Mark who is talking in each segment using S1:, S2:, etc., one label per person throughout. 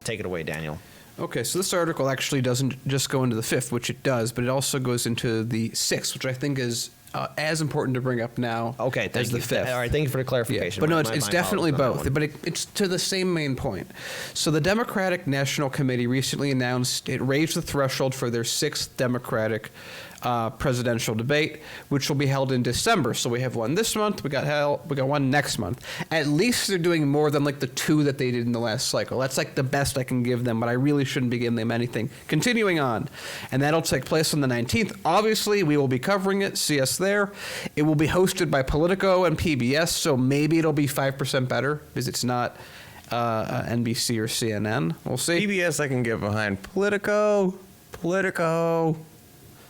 S1: take it away, Daniel.
S2: Okay, so this article actually doesn't just go into the 5th, which it does, but it also goes into the 6th, which I think is as important to bring up now
S1: Okay,
S2: as
S1: thank
S2: the
S1: you.
S2: 5th.
S1: All right, thank you for the clarification.
S2: But no,
S1: My
S2: it's
S1: apologies
S2: definitely
S1: on that
S2: both.
S1: one.
S2: But it's to the same main point. So the Democratic National Committee recently announced it raised the threshold for their 6th Democratic presidential debate, which will be held in December. So we have one this month. We got one next month. At least they're doing more than like the 2 that they did in the last cycle. That's like the best I can give them, but I really shouldn't be giving them anything. Continuing on, and that'll take place on the 19th. Obviously, we will be covering it. See us there. It will be hosted by Politico and PBS, so maybe it'll be 5% better because it's not NBC or CNN. We'll see.
S3: PBS I can get behind. Politico.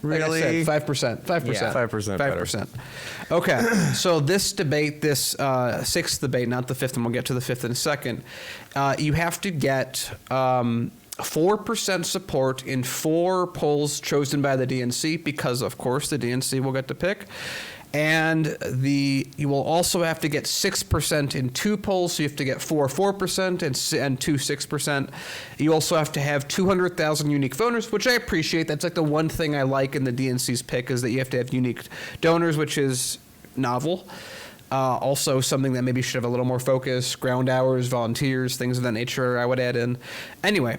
S2: Like
S3: Really?
S2: I said, 5%. 5%.
S3: Yeah, 5% better.
S2: 5%. Okay, so this debate, this 6th debate, not the 5th, and we'll get to the 5th in a second, you have to get 4% support in 4 polls chosen by the DNC because, of course, the DNC will get to pick. And you will also have to get 6% in 2 polls, so you have to get 4% and 2 6%. You also have to have 200,000 unique voters, which I appreciate. That's like the one thing I like in the DNC's pick is that you have to have unique donors, which is novel. Also something that maybe should have a little more focus, ground hours, volunteers, things of that nature I would add in. Anyway,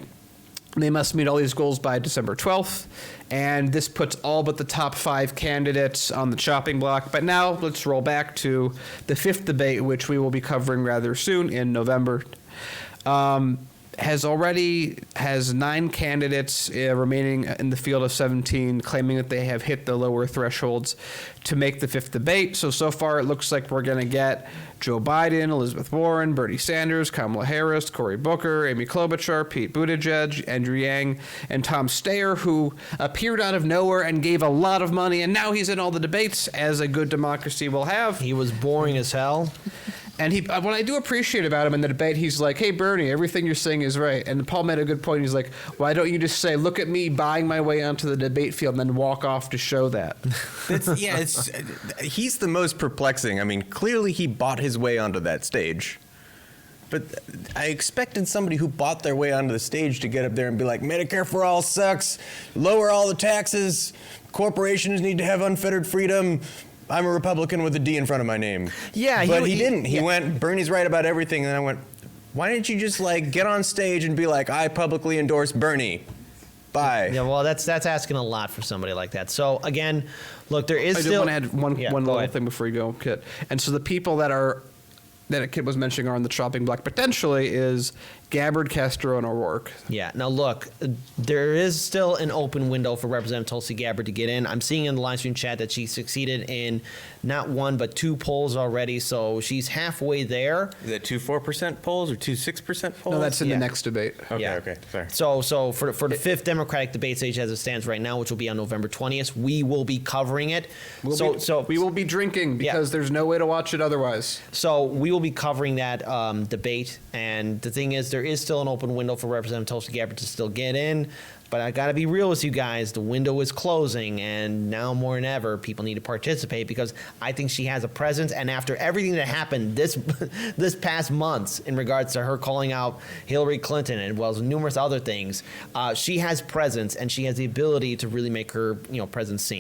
S2: they must meet all these goals by December 12th, and this puts all but the top 5 candidates on the chopping block. But now let's roll back to the 5th debate, which we will be covering rather soon in November. Has 9 candidates remaining in the field of 17 claiming that they have hit the lower thresholds to make the 5th debate. So far it looks like we're going to get Joe Biden, Elizabeth Warren, Bernie Sanders, Kamala Harris, Cory Booker, Amy Klobuchar, Pete Buttigieg, Andrew Yang, and Tom Steyer, who appeared out of nowhere and gave a lot of money, and now he's in all the debates, as a good democracy will have.
S1: He was boring as hell.
S2: And what I do appreciate about him in the debate, he's like, hey, Bernie, everything you're saying is right. And Paul made a good point. He's like, why don't you just say, look at me buying my way onto the debate field and then walk off to show that?
S3: He's the most perplexing. I mean, clearly he bought his way onto that stage. But I expected somebody who bought their way onto the stage to get up there and be like, Medicare for all sucks, lower all the taxes, corporations need to have unfettered freedom, I'm a Republican with a D in front of my name.
S1: Yeah,
S3: but he didn't. He went, Bernie's right about everything. And I went, why didn't you just like get on stage and be like, I publicly endorse Bernie. Bye.
S1: Yeah, well, that's asking a lot for somebody like that. So again, look, there is
S2: I
S1: still.
S2: want to add one little thing before you go, Kit. And so the people that Kit was mentioning are on the chopping block potentially is Gabbard, Castro, and O'Rourke.
S1: Yeah. Now, look, there is still an open window for Representative Tulsi Gabbard to get in. I'm seeing in the live stream chat that she succeeded in not 1 but 2 polls already, so she's halfway there.
S3: Is that 2 4% polls or 2 6% polls?
S2: No, that's in the next debate.
S3: Okay, sorry.
S1: So for the 5th Democratic debate stage as it stands right now, which will be on November 20th, we will be covering it.
S2: We will be drinking because there's no way to watch it otherwise.
S1: So we will be covering that debate, and the thing is, there is still an open window for Representative Tulsi Gabbard to still get in. But I got to be real with you guys. The window is closing, and now more than ever, people need to participate because I think she has a presence. And after everything that happened this past months in regards to her calling out Hillary Clinton and well as numerous other things, she has presence and she has the ability to really make her presence seen.